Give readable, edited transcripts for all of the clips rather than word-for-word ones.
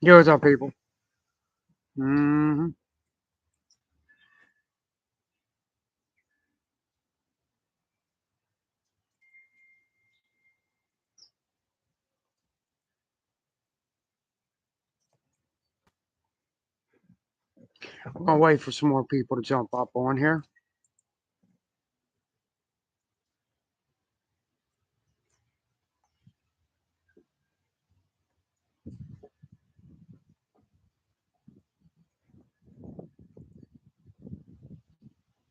Yo, what's up, people? hmm I'm gonna wait for some more people to jump up on here.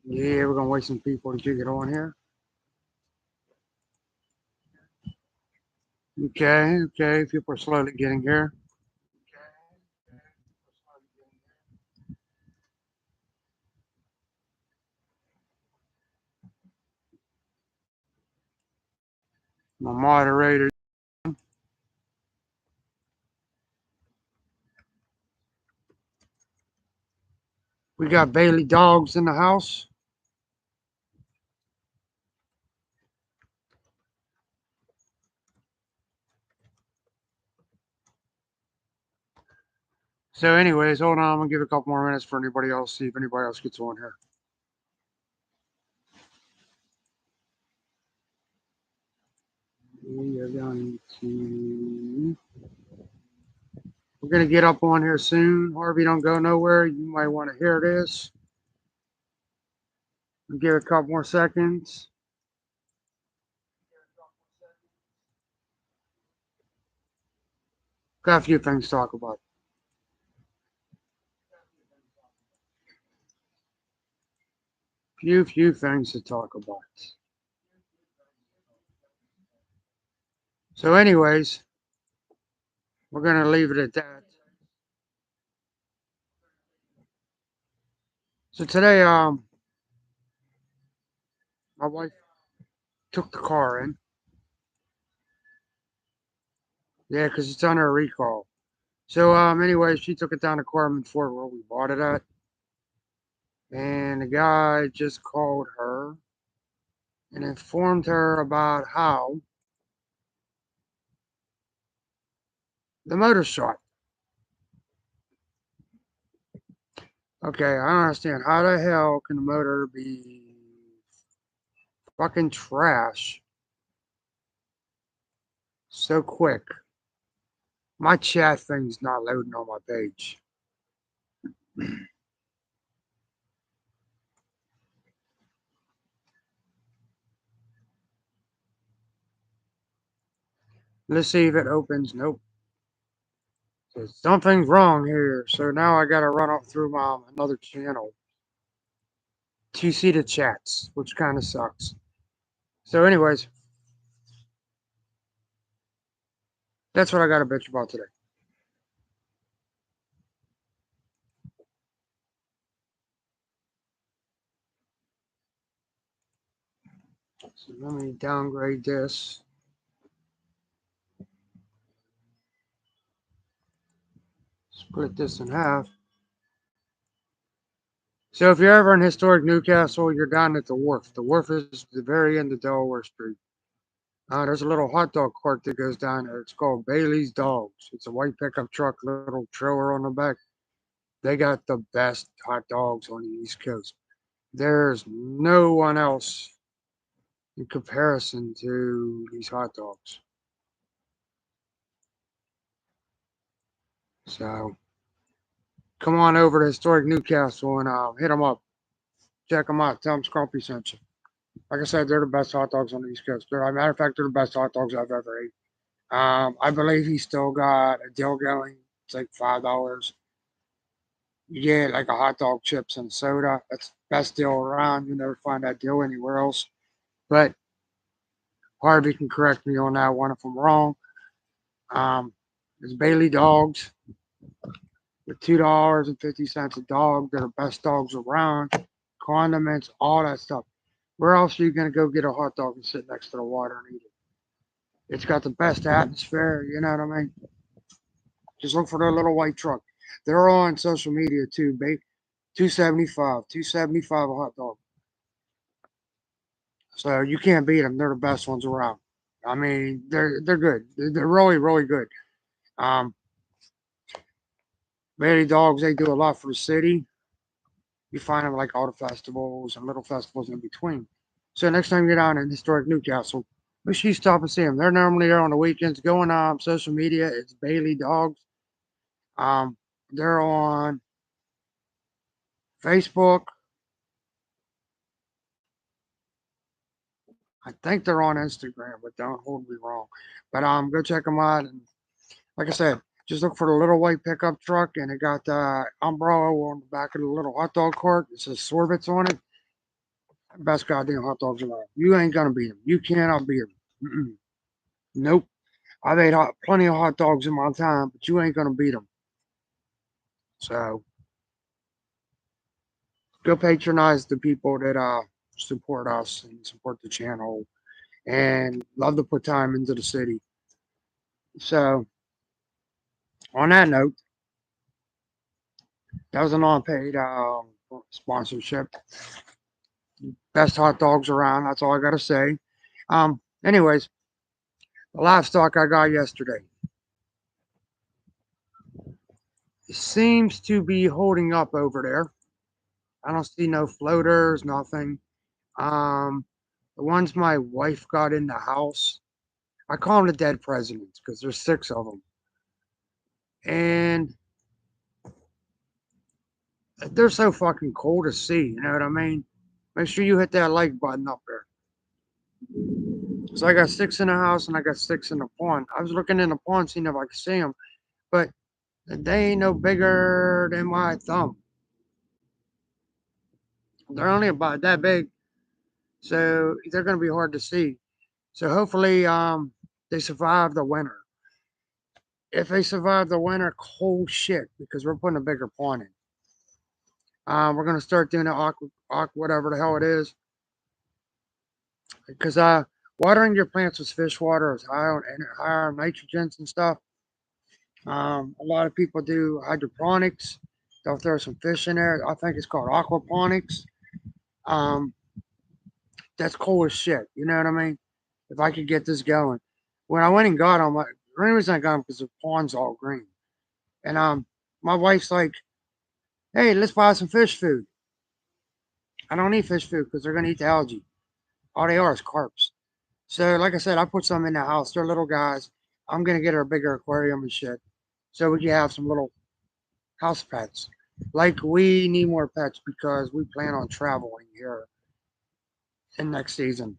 Yeah, we're gonna wait some people to get on here. Okay. People are slowly getting here. My moderator. We got Bailey dogs in the house. So, anyways, hold on. I'm gonna give it a couple more minutes for anybody else. See if anybody else gets on here. We are going to. We're gonna get up on here soon. Harvey, don't go nowhere. You might want to hear this. Give it a couple more seconds. Got a few things to talk about. Few things to talk about. So, anyways, we're gonna leave it at that. So today, my wife took the car in. Yeah, because it's under a recall. So, anyway, she took it down to Corman Ford where we bought it at, and the guy just called her and informed her about how the motor's shot. Okay, I don't understand. How the hell can the motor be fucking trash so quick? My chat thing's not loading on my page. Let's see if it opens. Nope. So something's wrong here. So now I gotta run up through my another channel to see the chats, which kind of sucks. So, anyways, that's what I got to bitch about today. So let me downgrade this. Split this in half. So if you're ever in historic Newcastle, you're down at the wharf. The wharf is the very end of Delaware Street. There's a little hot dog cart that goes down there. It's called Bailey's Dogs. It's a white pickup truck, little trailer on the back. They got the best hot dogs on the East Coast. There's no one else in comparison to these hot dogs. So come on over to historic Newcastle and hit them up. Check them out. Tell them Scrumpy sent you. Like I said, they're the best hot dogs on the East Coast. As a matter of fact, they're the best hot dogs I've ever ate. I believe he still got a deal going. It's like $5. You get like a hot dog, chips, and soda. That's the best deal around. You never find that deal anywhere else. But Harvey can correct me on that one if I'm wrong. Um, it's Bailey Dogs with $2.50 a dog. They're the best dogs around. Condiments, all that stuff. Where else are you gonna go get a hot dog and sit next to the water and eat it? It's got the best atmosphere. You know what I mean? Just look for their little white truck. They're on social media too. 275 a hot dog. So you can't beat them. They're the best ones around. I mean, they're good. They're really good. Um, Bailey dogs, they do a lot for the city. You find them like all the festivals and little festivals in between. So next time you're down in historic Newcastle, make sure you stop and see them. They're normally there on the weekends. Going on social media, it's Bailey Dogs. Um, they're on Facebook. I think they're on Instagram, but don't hold me wrong. But go check them out. And like I said, just look for the little white pickup truck, and it got the umbrella on the back of the little hot dog cart. It says Sorbets on it. Best goddamn hot dogs around. You ain't gonna beat them. You cannot beat them. Mm-mm. Nope. I've ate plenty of hot dogs in my time, but you ain't gonna beat them. So go patronize the people that support us and support the channel and love to put time into the city. So on that note, that was an unpaid sponsorship. Best hot dogs around. That's all I gotta say. Anyways, the livestock I got yesterday seems to be holding up over there. I don't see no floaters, nothing. Um, the ones my wife got in the house, I call them the dead presidents because there's six of them, and they're so fucking cool to see. You know what I mean? Make sure you hit that like button up there. So I got six in the house and I got six in the pond. I was looking in the pond, seeing if I could see them, but they ain't no bigger than my thumb. They're only about that big, so they're gonna be hard to see. So hopefully, they survive the winter. If they survive the winter, cold shit, because we're putting a bigger pond in. We're gonna start doing the aqua, whatever the hell it is, because watering your plants with fish water is higher on nitrogens and stuff. A lot of people do hydroponics. They'll throw some fish in there. I think it's called aquaponics. Um, that's cool as shit. You know what I mean? If I could get this going, when I went and got them, the only reason I got them because the pond's all green, and my wife's like, "Hey, let's buy some fish food." I don't eat fish food because they're gonna eat the algae. All they are is carps. So, like I said, I put some in the house. They're little guys. I'm gonna get her a bigger aquarium and shit, so we can have some little house pets. Like we need more pets because we plan on traveling here in next season.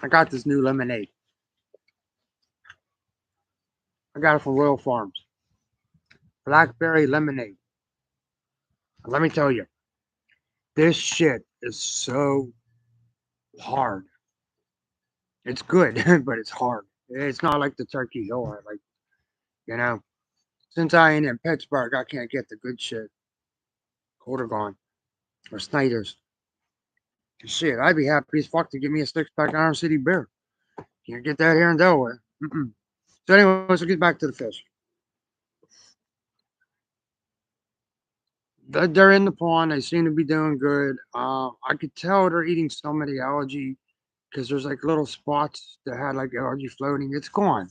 I got this new lemonade. I got it from Royal Farms. Blackberry lemonade. And let me tell you, this shit is so hard. It's good, but it's hard. It's not like the Turkey Hill. Like, you know, since I ain't in Pittsburgh, I can't get the good shit. Gone or Snyder's. Shit, I'd be happy as fuck to give me a six pack Iron City beer. Can't get that here in Delaware. Mm-mm. So, anyways, we'll get back to the fish. They're in the pond. They seem to be doing good. I could tell they're eating some of the algae because there's like little spots that had like algae floating. It's gone.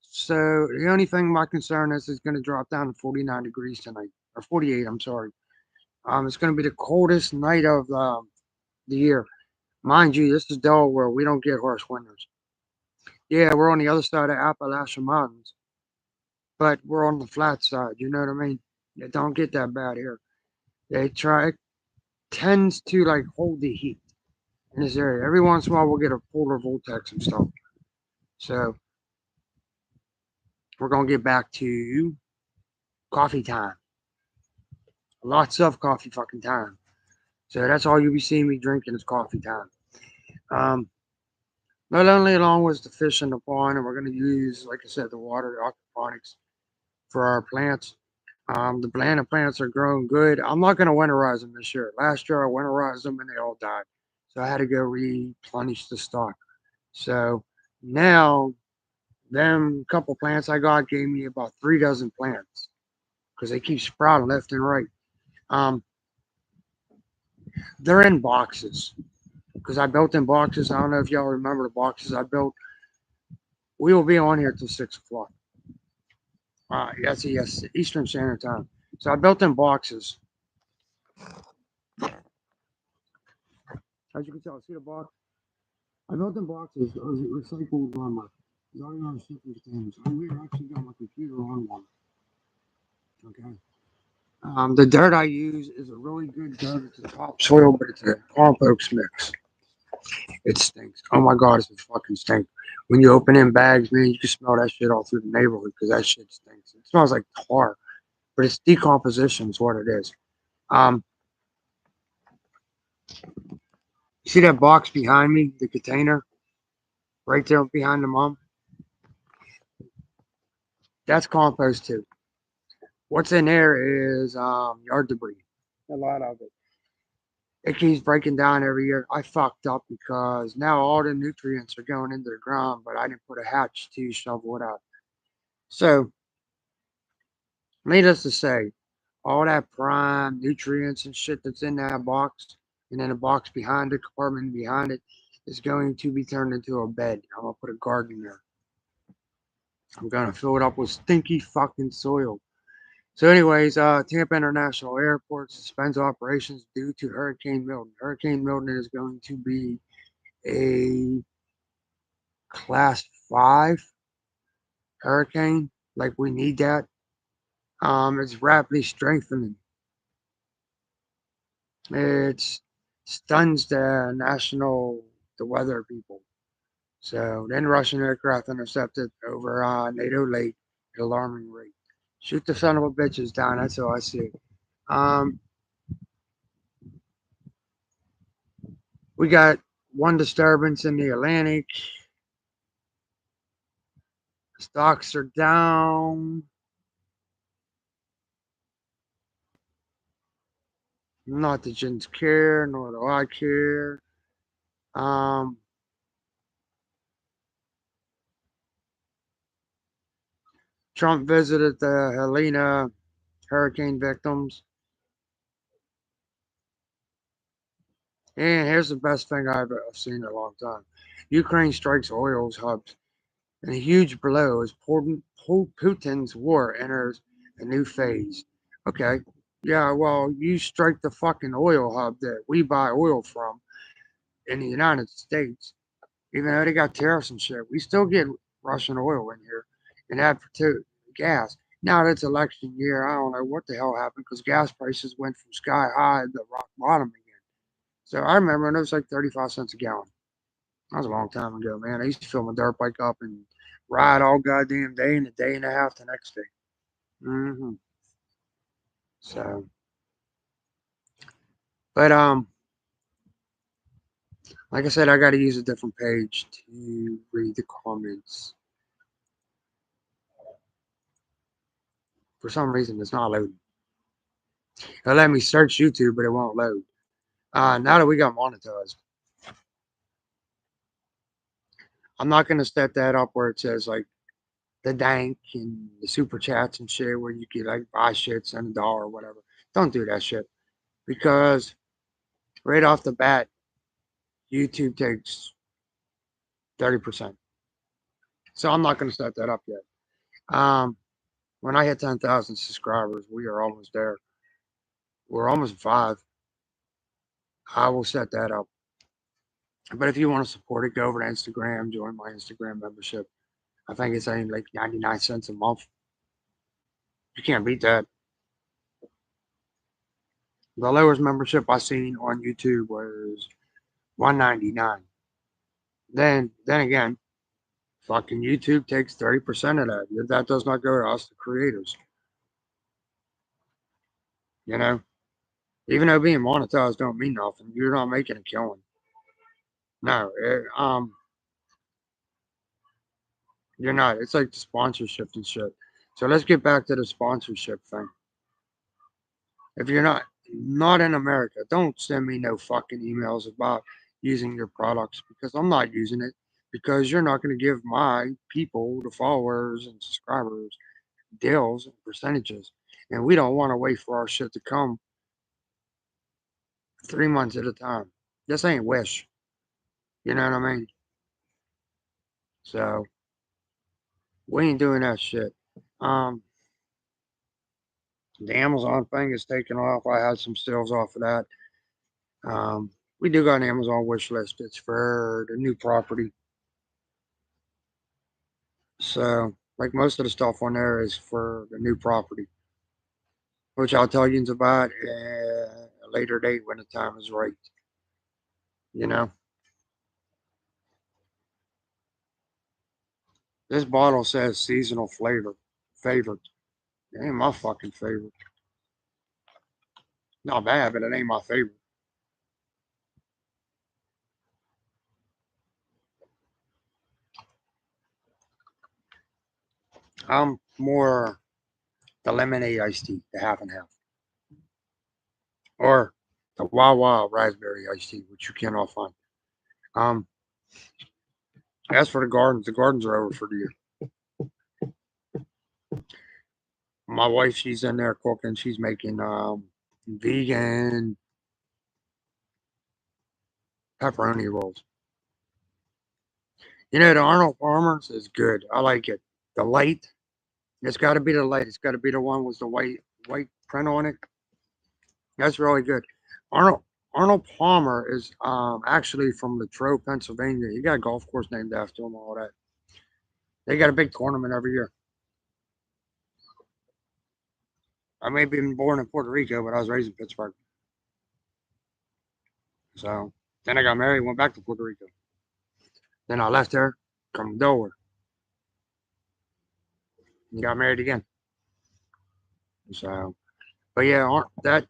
So the only thing my concern is going to drop down to 49 degrees tonight, or 48. I'm sorry. It's going to be the coldest night of the year. Mind you, this is Delaware. We don't get harsh winters. Yeah, we're on the other side of Appalachian Mountains, but we're on the flat side. You know what I mean? It don't get that bad here. They try tends to like hold the heat in this area. Every once in a while, we'll get a polar vortex and stuff. So we're gonna get back to coffee time. Lots of coffee fucking time. So that's all you'll be seeing me drinking is coffee time. Um, not only along with the fish in the pond, and we're gonna use, like I said, the water, the aquaponics for our plants. The banana plants are growing good. I'm not gonna winterize them this year. Last year I winterized them and they all died, so I had to go replenish the stock. So now, them couple plants I got gave me about 3 dozen plants because they keep sprouting left and right. Um, they're in boxes because I built in boxes. I don't know if y'all remember the boxes I built. We will be on here till 6 o'clock. Yes, Eastern Standard Time. So I built in boxes. As you can tell, see the box? I built in boxes. Those recycled lumber. It's already on shipping containers. We actually got my computer on one. Okay. The dirt I use is a really good dirt. It's a topsoil, but it's a compost mix. It stinks. Oh my god, it's a fucking stink. When you open in bags, man, you can smell that shit all through the neighborhood because that shit stinks. It smells like tar, but it's decomposition is what it is. Um, you see that box behind me, the container, right there behind the mom? That's compost too. What's in there is yard debris. A lot of it. It keeps breaking down every year. I fucked up because now all the nutrients are going into the ground, but I didn't put a hatch to shovel it out. So, needless to say, all that prime nutrients and shit that's in that box, and then the box behind the compartment behind it, is going to be turned into a bed. I'm gonna put a garden there. I'm gonna fill it up with stinky fucking soil. So, anyways, Tampa International Airport suspends operations due to Hurricane Milton. Hurricane Milton is going to be a class 5 hurricane. Like we need that. It's rapidly strengthening. It stuns the weather people. So then Russian aircraft intercepted over NATO Lake at alarming rate. Shoot the son of a bitches down. That's all I see. Um, we got one disturbance in the Atlantic. Stocks are down. Not the gens care, nor do I care. Um, Trump visited the Helena hurricane victims. And here's the best thing I've seen in a long time. Ukraine strikes oil hubs. And a huge blow as Putin's war enters a new phase. Okay. Yeah, well, you strike the fucking oil hub that we buy oil from in the United States. Even though they got tariffs and shit, we still get Russian oil in here and that for gas. Now that's election year. I don't know what the hell happened because gas prices went from sky high to rock bottom again. So I remember when it was like 35 cents a gallon. That was a long time ago, man. I used to fill my dirt bike up and ride all goddamn day and a day and a half the next day. hmm So, but like I said, I got to use a different page to read the comments. For some reason, it's not loading. It'll let me search YouTube, but it won't load. Now that we got monetized, I'm not gonna set that up where it says like the dank and the super chats and shit, where you can like buy shit, send $1 or whatever. Don't do that shit because right off the bat, YouTube takes 30%. So I'm not going to set that up yet. Um, when I hit 10,000 subscribers, we are almost there. We're almost 5. I will set that up. But if you want to support it, go over to Instagram, join my Instagram membership. I think it's only like 99 cents a month. You can't beat that. The lowest membership I seen on YouTube was 199. Then again, fucking YouTube takes 30% of that. That does not go to us, the creators. You know, even though being monetized don't mean nothing, you're not making a killing. No, you're not. It's like the sponsorship and shit. So let's get back to the sponsorship thing. If you're not in America, don't send me no fucking emails about using your products because I'm not using it because you're not going to give my people, the followers and subscribers, deals and percentages. And we don't want to wait for our shit to come 3 months at a time. This ain't Wish. You know what I mean? So We ain't doing that shit. Um, the Amazon thing is taking off. I had some stills off of that. We do got an Amazon wish list. It's for the new property. So, like most of the stuff on there is for the new property, which I'll tell you about at a later date when the time is right. You know, this bottle says seasonal flavor, favorite. It ain't my fucking favorite. Not bad, but it ain't my favorite. I'm more the lemonade iced tea, the half and half, or the Wawa raspberry iced tea, which you cannot find. Um, as for the gardens are over for the year. My wife, she's in there cooking. She's making vegan pepperoni rolls. You know, the Arnold Palmer's is good. I like it. The light, it's got to be the light. It's got to be the one with the white print on it. That's really good. Arnold Arnold Palmer is actually from Latrobe, Pennsylvania. He got a golf course named after him and all that. They got a big tournament every year. I may have been born in Puerto Rico, but I was raised in Pittsburgh. So then I got married, went back to Puerto Rico. Then I left there, come to Delaware, and got married again. So, but yeah, that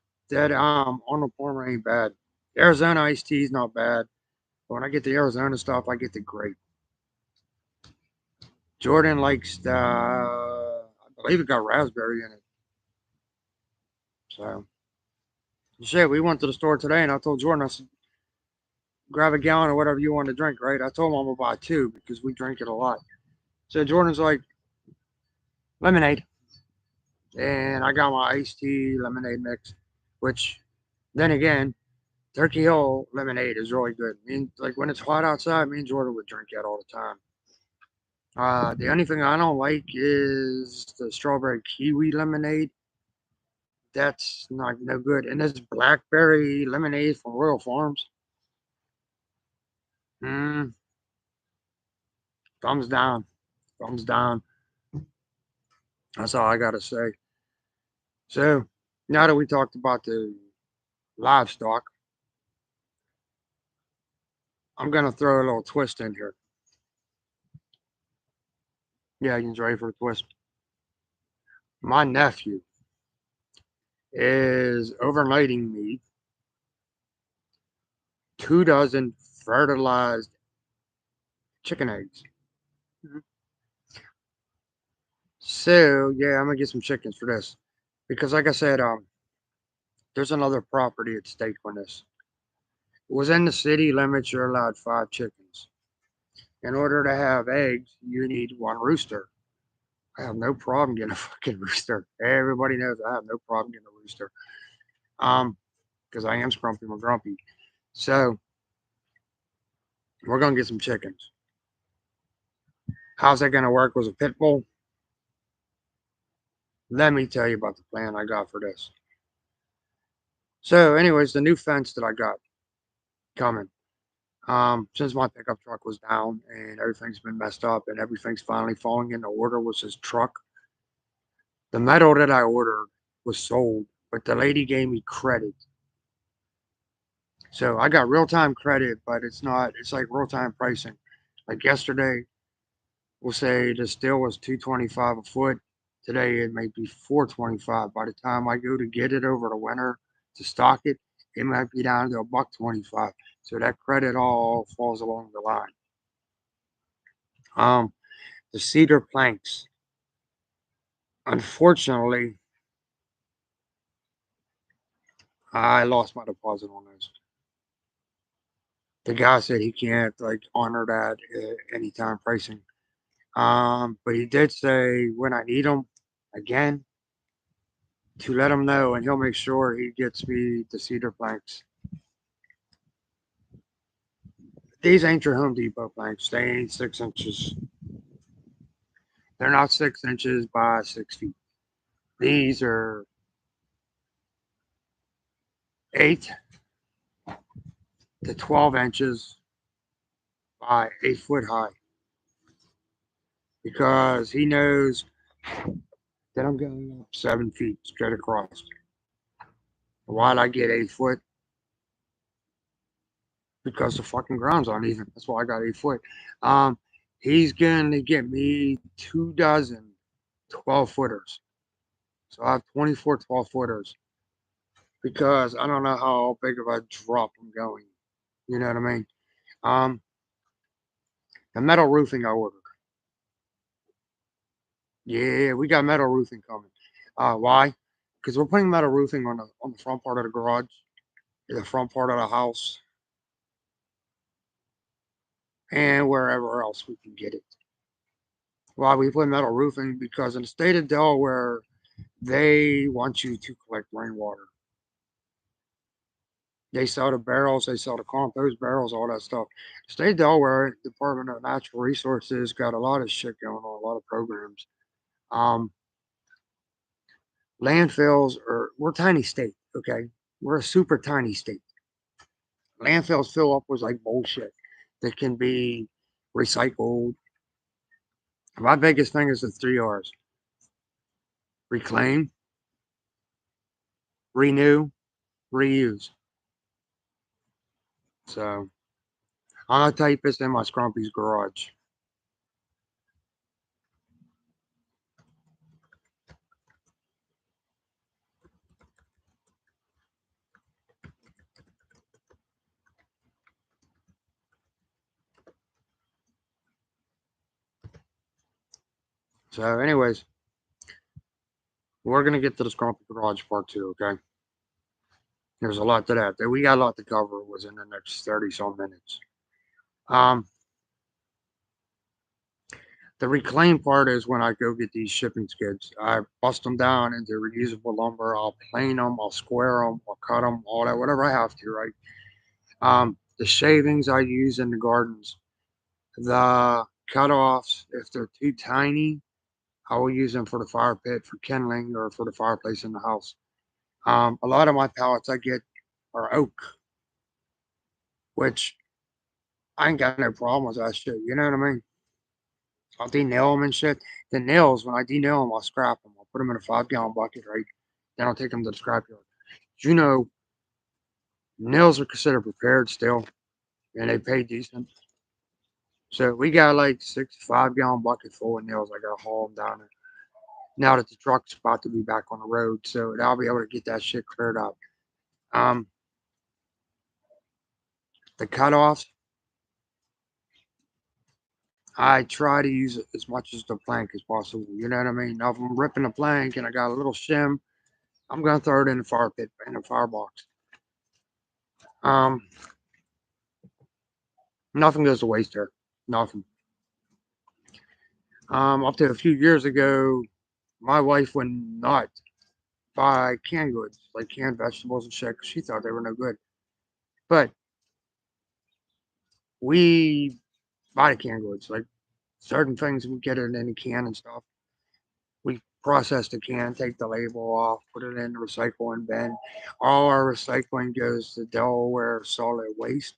Arnold Palmer ain't bad. Arizona iced tea is not bad. But when I get the Arizona stuff, I get the grape. Jordan likes I believe it got raspberry in it. So shit, we went to the store today, and I told Jordan, I said, grab a gallon or whatever you want to drink, right? I told him I'm gonna buy two because we drink it a lot. So Jordan's like lemonade, and I got my iced tea lemonade mix, which then again, Turkey Hill lemonade is really good. I mean, like when it's hot outside, me and Jordan would drink that all the time. The only thing I don't like is the strawberry kiwi lemonade. That's not no good. And this blackberry lemonade from Royal Farms. Mm, thumbs down. Thumbs down. That's all I gotta say. So now that we talked about the livestock, I'm gonna throw a little twist in here. Yeah, you ready for a twist? My nephew is overnighting me 2 dozen fertilized chicken eggs. Mhm. So yeah, I'm gonna get some chickens for this because, like I said, there's another property at stake on this. Within the city limits, you're allowed 5 chickens. In order to have eggs, you need one rooster. I have no problem getting a fucking rooster. Everybody knows I have no problem getting a rooster. Um, because I am Scrumpy McGrumpy. So we're gonna get some chickens. How's that gonna work with a pit bull? Let me tell you about the plan I got for this. So, anyways, the new fence that I got coming. Since my pickup truck was down and everything's been messed up and everything's finally falling into order with his truck, the metal that I ordered was sold, but the lady gave me credit. So I got real time credit, but it's not, it's like real time pricing. Like yesterday, we'll say the steel was 225 a foot. Today it may be 425. By the time I go to get it over the winter to stock it, it might be down to a buck 25. So that credit all falls along the line. Um, the cedar planks. Unfortunately, I lost my deposit on those. The guy said he can't like honor that anytime pricing. But he did say when I need him again to let him know, and he'll make sure he gets me the cedar planks. These ain't your Home Depot planks. They ain't 6 inches. They're not 6 inches by 6 feet. These are 8 to 12 inches by 8 foot high because he knows that I'm going up 7 feet straight across. Why'd I get 8 foot? Because the fucking ground's uneven. That's why I got 8 foot. Um, he's going to get me 2 dozen 12 footers. So I have 24 12 footers because I don't know how big of a drop I'm going. You know what I mean? Um, the metal roofing I ordered. Yeah, we got metal roofing coming. Why? Because we're putting metal roofing on the front part of the garage, the front part of the house, and wherever else we can get it. Why we put metal roofing? Because in the state of Delaware, they want you to collect rainwater. They sell the barrels, they sell the compost barrels, all that stuff. State of Delaware Department of Natural Resources got a lot of shit going on, a lot of programs. Um, Landfills are we're a tiny state, okay? We're a super tiny state. Landfills fill up with like bullshit that can be recycled. My biggest thing is the 3 R's: reclaim, renew, reuse. So I'm gonna type this in my Scrumpy's garage. So, anyways, we're gonna get to the Scrumpy garage part two. Okay, there's a lot to that. We got a lot to cover within the next 30 some minutes. Um, the reclaim part is when I go get these shipping skids. I bust them down into reusable lumber. I'll plane them, I'll square them, I'll cut them, all that, whatever I have to, right? The shavings I use in the gardens, the cutoffs, if they're too tiny, I will use them for the fire pit, for kindling, or for the fireplace in the house. A lot of my pallets I get are oak, which I ain't got no problem with that shit. You know what I mean? I'll de-nail them and shit. The nails, when I de-nail them, I'll scrap them. I'll put them in a 5 gallon bucket, right? Then I'll take them to the scrapyard. You know, nails are considered prepared still, and they pay decent. So we got like 6 5 gallon bucket full of nails. I gotta haul them down there now that the truck's about to be back on the road, so I'll be able to get that shit cleared up. Um, the cutoffs, I try to use it as much as the plank as possible. You know what I mean? Now, if I'm ripping a plank and I got a little shim, I'm gonna throw it in the fire pit in the firebox. Um, Nothing goes to waste there. Nothing. Up to a few years ago, my wife would not buy canned goods like canned vegetables and shit because she thought they were no good. But we buy the canned goods like certain things we get it in a can and stuff. We process the can, take the label off, put it in the recycling bin. All our recycling goes to Delaware Solid Waste.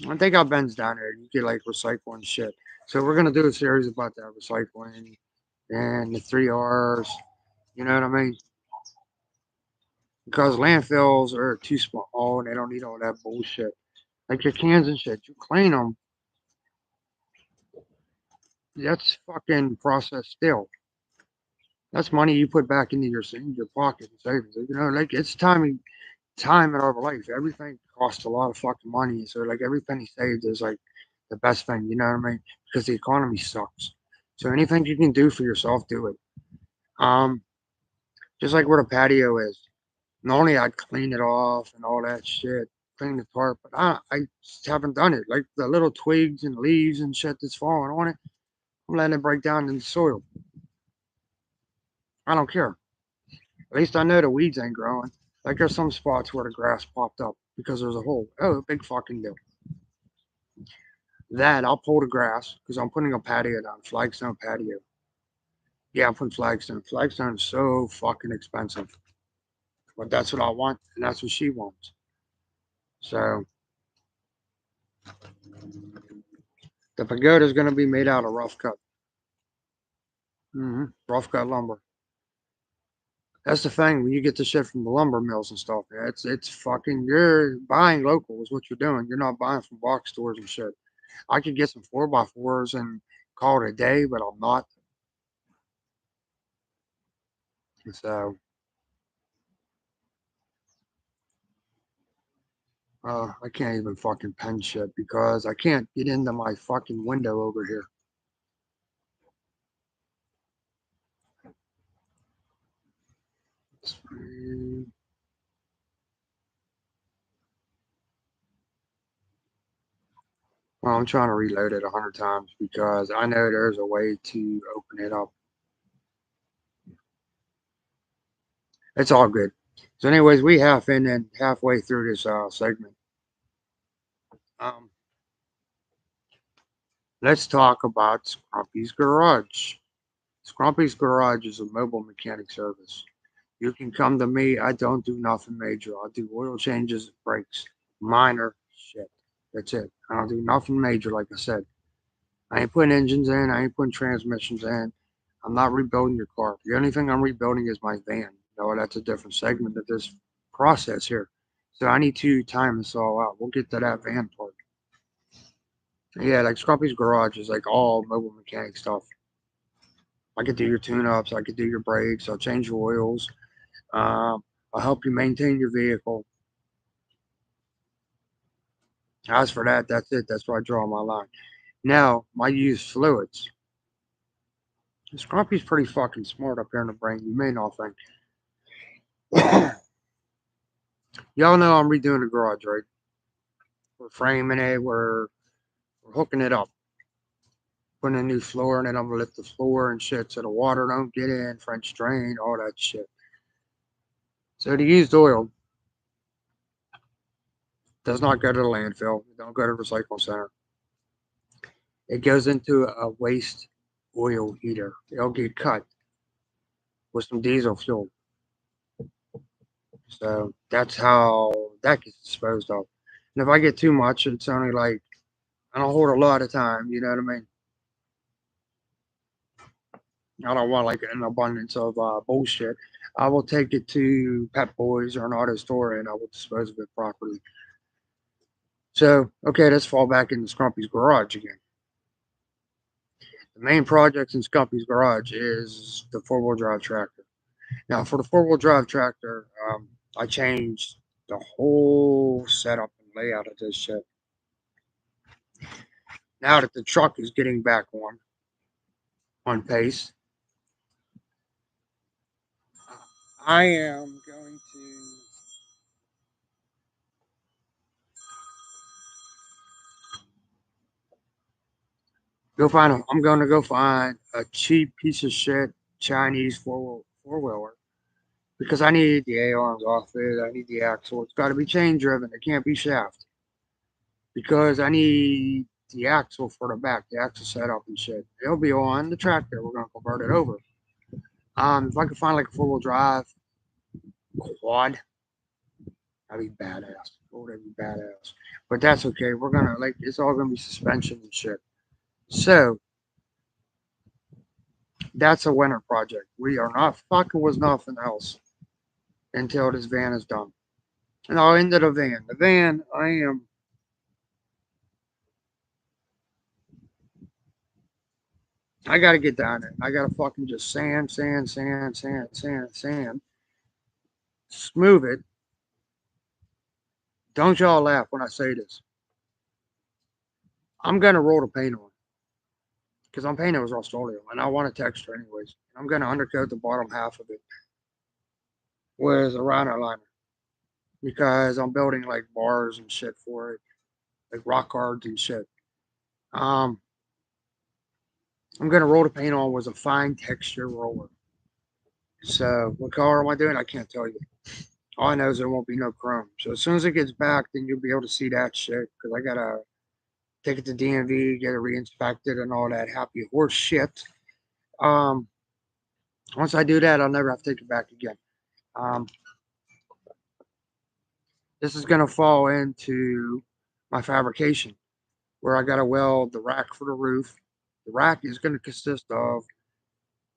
I think got bins down there. You get like recycling shit. So we're gonna do a series about that recycling and the 3 R's. You know what I mean? Because landfills are too small and they don't need all that bullshit. Like your cans and shit, you clean them. That's fucking processed still. That's money you put back into your pocket and savings. You know, like it's time in our life. Everything costs a lot of fucking money. So like every penny saved is like the best thing. You know what I mean? Because the economy sucks. So anything you can do for yourself, do it. Um, just like where the patio is. Normally I'd clean it off and all that shit, clean the tarp, but I just haven't done it. Like the little twigs and leaves and shit that's falling on it, I'm letting it break down in the soil. I don't care. At least I know the weeds ain't growing. Like there's some spots where the grass popped up because there's a hole. Oh, big fucking deal. That I'll pull the grass because I'm putting a patio down, flagstone patio. Yeah, I'm putting flagstone. Flagstone is so fucking expensive, but that's what I want, and that's what she wants. So the pagoda is going to be made out of rough cut, rough cut lumber. That's the thing when you get the shit from the lumber mills and stuff. Yeah, it's fucking. You're buying local is what you're doing. You're not buying from box stores and shit. I could get some 4x4s and call it a day, but I'm not. So I can't even fucking pen shit because I can't get into my fucking window over here. Well, I'm trying to reload it 100 times because I know there's a way to open it up. It's all good. So, anyways, we half in and halfway through this segment. Um, let's talk about Scrumpy's Garage. Scrumpy's Garage is a mobile mechanic service. You can come to me. I don't do nothing major. I do oil changes, brakes, minor shit. That's it. I don't do nothing major, like I said. I ain't putting engines in. I ain't putting transmissions in. I'm not rebuilding your car. The only thing I'm rebuilding is my van. No, that's a different segment of this process here. So I need to time this all out. We'll get to that van part. Yeah, like Scrumpy's Garage is like all mobile mechanic stuff. I could do your tune-ups. I could do your brakes. I'll change your oils. I'll help you maintain your vehicle. As for that, that's it. That's where I draw my line. Now, my used fluids. Scrumpy's pretty fucking smart up here in the brain. You may not think. Y'all know I'm redoing the garage, right? We're framing it. We're hooking it up, putting a new floor, and then I'm gonna lift the floor and shit so the water don't get in, French drain, all that shit. So the used oil does not go to the landfill. It don't go to the recycle center. It goes into a waste oil heater. It'll get cut with some diesel fuel. So that's how that gets disposed of. And if I get too much, it's only like I don't hold a lot of time. You know what I mean? I don't want like an abundance of bullshit. I will take it to Pet Boys or an auto store and I will dispose of it properly. So, okay, let's fall back into Scrumpy's garage again. The main project in Scrumpy's garage is the four-wheel drive tractor. Now, for the four-wheel drive tractor, I changed the whole setup and layout of this shit. Now that the truck is getting back on pace, I am going to I'm going to go find a cheap piece of shit Chinese four wheeler because I need the A arms off it. I need the axle. It's got to be chain driven. It can't be shaft because I need the axle for the back, the axle setup and shit. It'll be on the tractor. We're gonna convert it over. If I could find like a four wheel drive quad, that'd be badass. Oh, that'd be badass. But that's okay. We're gonna like it's all gonna be suspension and shit. So that's a winter project. We are not fucking with nothing else until this van is done. And I'll end the van. The van, I gotta get down there. I gotta fucking just sand, smooth it. Don't y'all laugh when I say this. I'm gonna roll the paint on because I'm painting with Rust-Oleum and I want a texture anyways. I'm gonna undercoat the bottom half of it with a rhino liner because I'm building like bars and shit for it, like rock cards and shit. Um, I'm gonna roll the paint on with a fine texture roller. So what color am I doing? I can't tell you. All I know is there won't be no chrome. So as soon as it gets back, then you'll be able to see that shit because I gotta take it to DMV, get it re-inspected and all that happy horse shit. Um, Once I do that, I'll never have to take it back again. Um, this is going to fall into my fabrication, where I got to weld the rack for the roof. The rack is going to consist of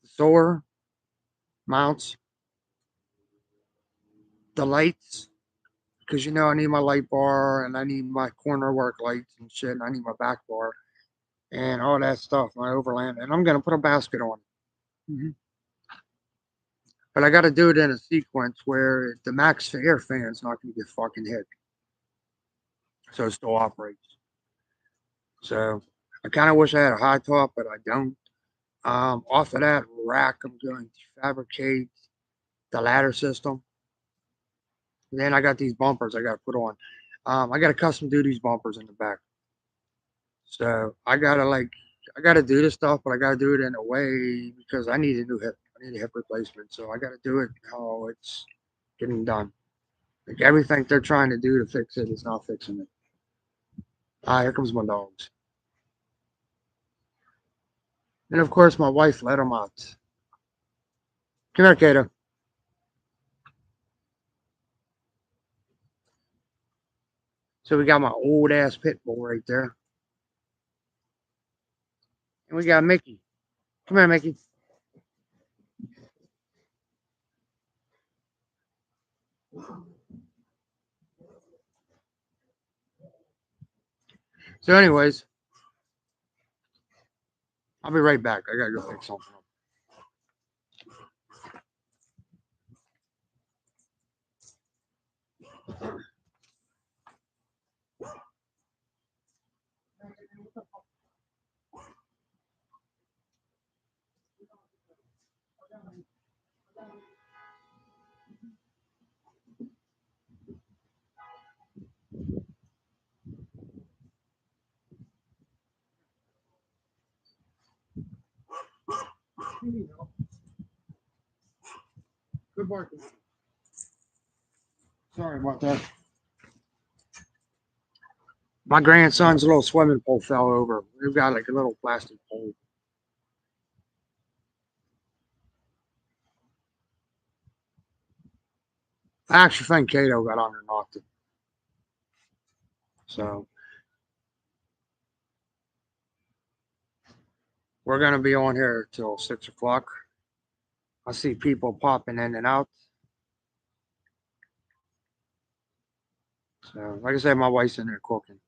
the solar mounts, the lights, because I need my light bar and I need my corner work lights and shit, and I need my back bar and all that stuff, my overland, and I'm going to put a basket on it. But I got to do it in a sequence where the max air fan's not going to get fucking hit, so it still operates. So I kind of wish I had a high top, but I don't. Off of that rack, I'm going to fabricate the ladder system. And then I got these bumpers I got to put on. I got to custom do these bumpers in the back. So I gotta do this stuff, but I gotta do it in a way because I need a new hip. I need a hip replacement. So I gotta do it how it's getting done. Like everything they're trying to do to fix it is not fixing it. Ah, here comes my dogs. And of course, my wife let them out. Come here, Kato. So we got my old ass pit bull right there. And we got Mickey. Come here, Mickey. So, anyways, I'll be right back. I gotta go fix something up. Good barking. Sorry about that. My grandson's little swimming pool fell over. We've got like a little plastic pole. I actually think Kato got on and knocked it. So we're gonna be on here till 6 o'clock. I see people popping in and out. So like I said, my wife's in there cooking.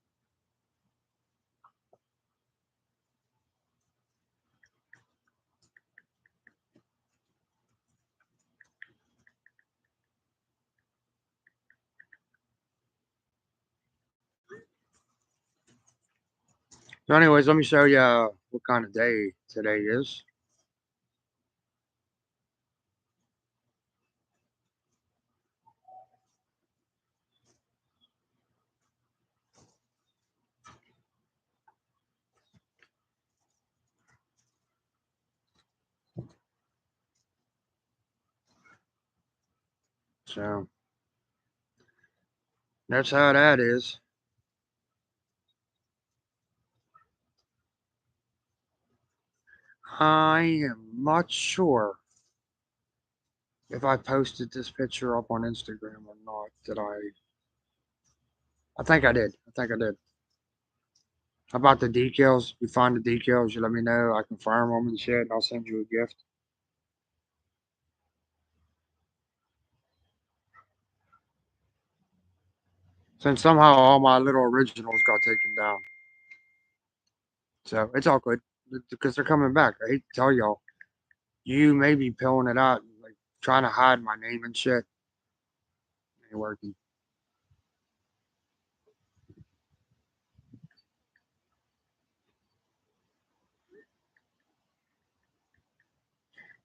So anyways, let me show you what kind of day today is. So that's how that is. I am not sure if I posted this picture up on Instagram or not. Did I? I think I did. I think I did. How about the decals? You find the decals, you let me know. I confirm them and shit, and I'll send you a gift. Since somehow all my little originals got taken down. So it's all good because they're coming back. I hate to tell y'all. You may be pilling it out, like trying to hide my name and shit. Ain't working.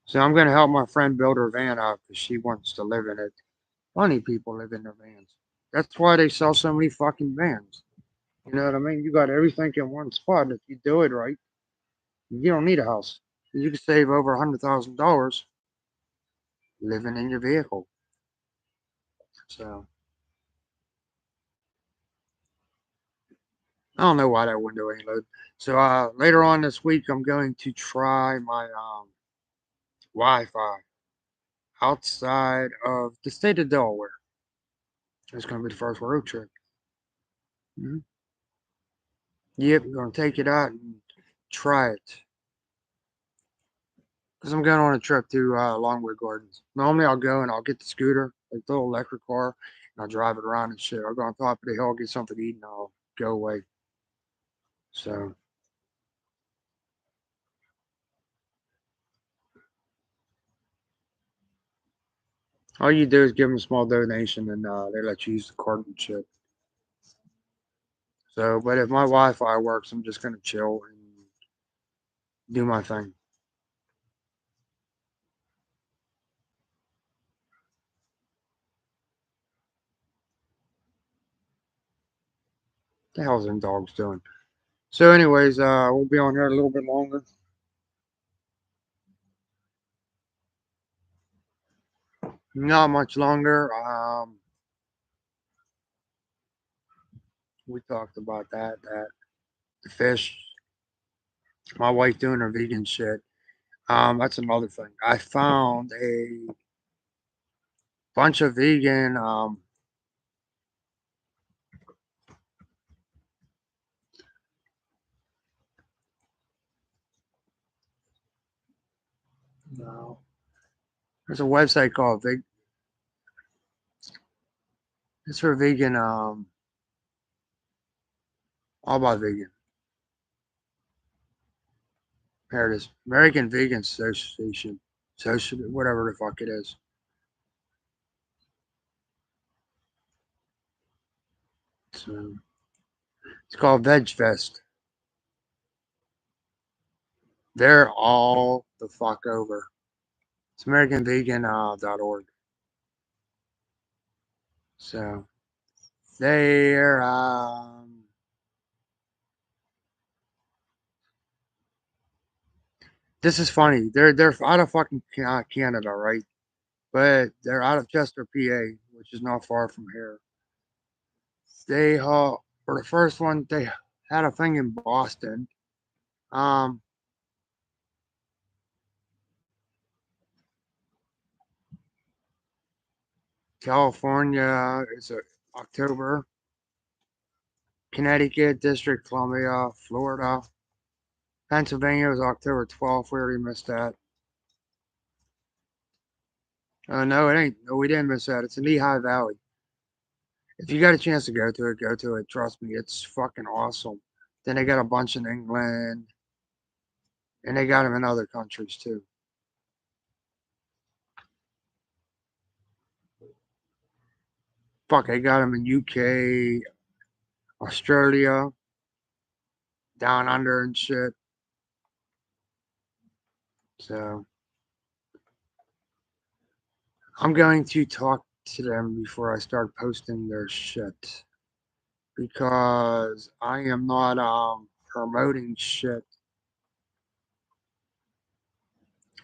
So I'm gonna help my friend build her van out because she wants to live in it. Funny people live in their vans. That's why they sell so many fucking vans. You know what I mean? You got everything in one spot. If you do it right, you don't need a house. You can save over $100,000 living in your vehicle. So I don't know why that window ain't loaded. So later on this week, I'm going to try my Wi-Fi outside of the state of Delaware. It's going to be the first road trip. Mhm. Yep, I'm going to take it out and try it. Because I'm going on a trip to Longwood Gardens. Normally, I'll go and I'll get the scooter, like the little electric car, and I'll drive it around and shit. I'll go on top of the hill, get something to eat, and I'll go away. So, all you do is give them a small donation, and they let you use the card and shit. So, but if my Wi-Fi works, I'm just gonna chill and do my thing. The hell's them dogs doing? So, anyways, we'll be on here a little bit longer. Not much longer. We talked about that the fish. My wife doing her vegan shit. That's another thing. I found a bunch of vegan. No, there's a website called Veg. It's for vegan. All about vegan. Here it is. American Vegan Association. Whatever the fuck it is. So it's called Veg Fest. They're all the fuck over. It's AmericanVegan.org. So they're this is funny. They're out of fucking Canada, right? But they're out of Chester, PA, which is not far from here. They for the first one they had a thing in Boston. Um, California is October. Connecticut, District Columbia, Florida, Pennsylvania was October 12th. We already missed that. No, it ain't. No, we didn't miss that. It's in Lehigh Valley. If you got a chance to go to it, go to it. Trust me, it's fucking awesome. Then they got a bunch in England, and they got them in other countries too. Fuck, they got them in UK, Australia, down under and shit. So I'm going to talk to them before I start posting their shit because I am not promoting shit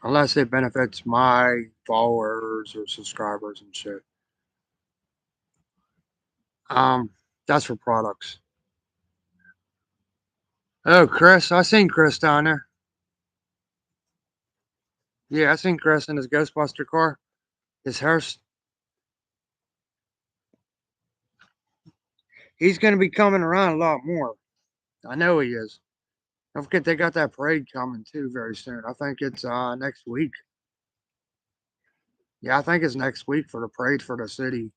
unless it benefits my followers or subscribers and shit. Um, that's for products. Oh, Chris, I seen Chris down there. Yeah, I seen Chris in his Ghostbuster car, his hearse. He's gonna be coming around a lot more. I know he is. Don't forget they got that parade coming too very soon. I think it's next week. Yeah, I think it's next week for the parade for the city.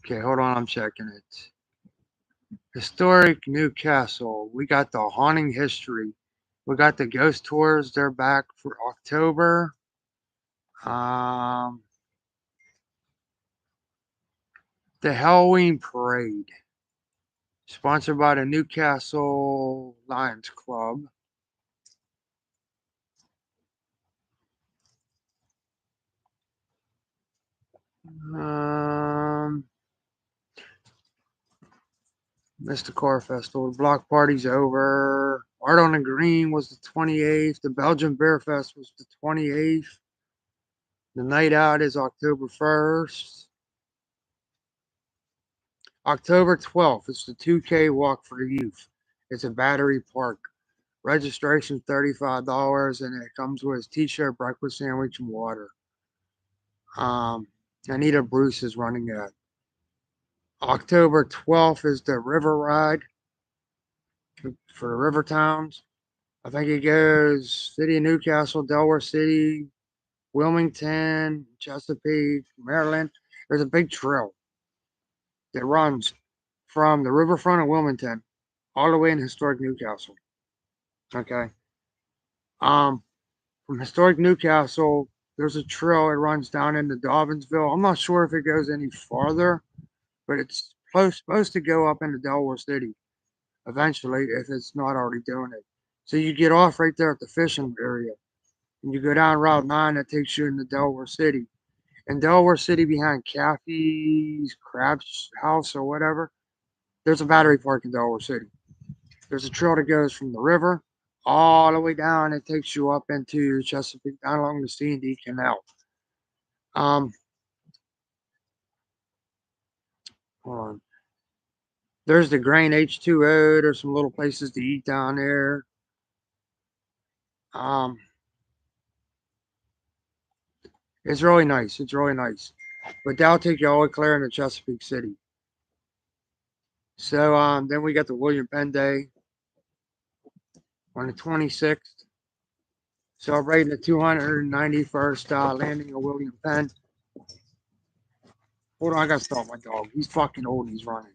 Okay, hold on, I'm checking it. Historic Newcastle. We got the haunting history. We got the ghost tours. They're back for October. Um, the Halloween parade, sponsored by the Newcastle Lions Club. Um, Missed the car festival. The block party's over. Art on the Green was the 28th. The Belgian Beer Fest was the 28th. The night out is October 1st. October 12th, it's the 2K walk for the youth. It's a Battery Park. Registration $35 and it comes with a t-shirt, breakfast sandwich, and water. Um, Anita Bruce is running that. October 12th is the River Ride for the river towns. I think it goes City of Newcastle, Delaware City, Wilmington, Chesapeake, Maryland. There's a big trail that runs from the riverfront of Wilmington all the way in historic Newcastle. Okay. Um, from historic Newcastle, there's a trail that runs down into Dobbinsville. I'm not sure if it goes any farther, but it's supposed to go up into Delaware City eventually if it's not already doing it. So you get off right there at the fishing area and you go down Route 9 that takes you into Delaware City. In Delaware City, behind Kathy's Crab's House or whatever, there's a battery park in Delaware City. There's a trail that goes from the river all the way down. It takes you up into Chesapeake, down along the C&D Canal. Um, Hold on. There's the Grain H2O. There's some little places to eat down there. Um, it's really nice. It's really nice. But that'll take you all the way clear into Chesapeake City. So then we got the William Penn Day on the 26th, celebrating the 291st landing of William Penn. Hold on, I gotta stop my dog. He's fucking old and he's running.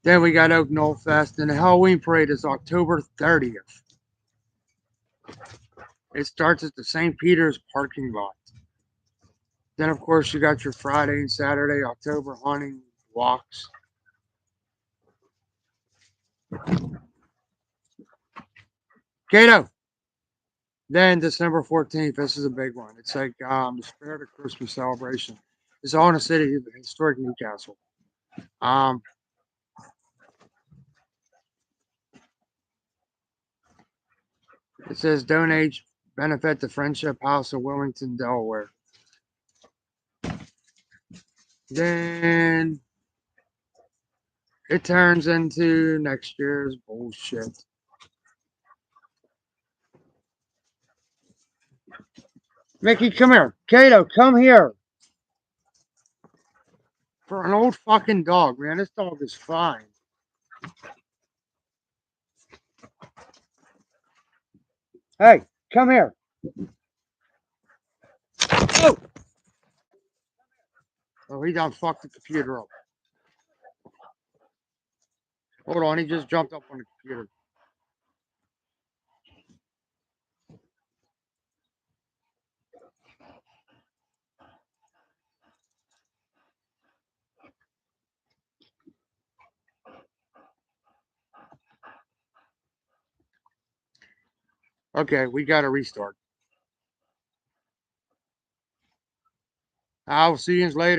Then we got Oak Knoll Fest, and the Halloween parade is October 30th. It starts at the St. Peter's parking lot. Then, of course, you got your Friday and Saturday October hunting walks. Kato. Then December 14th, this is a big one. It's like the Spirit of Christmas celebration. It's all in the city of historic Newcastle. Um, it says donate benefit the Friendship House of Wilmington, Delaware. Then it turns into next year's bullshit. Mickey, come here. Kato, come here. For an old fucking dog, man, this dog is fine. Hey, come here. Oh, oh he done fucked the computer up. Hold on, he just jumped up on the computer. Okay, we got to restart. I'll see you later.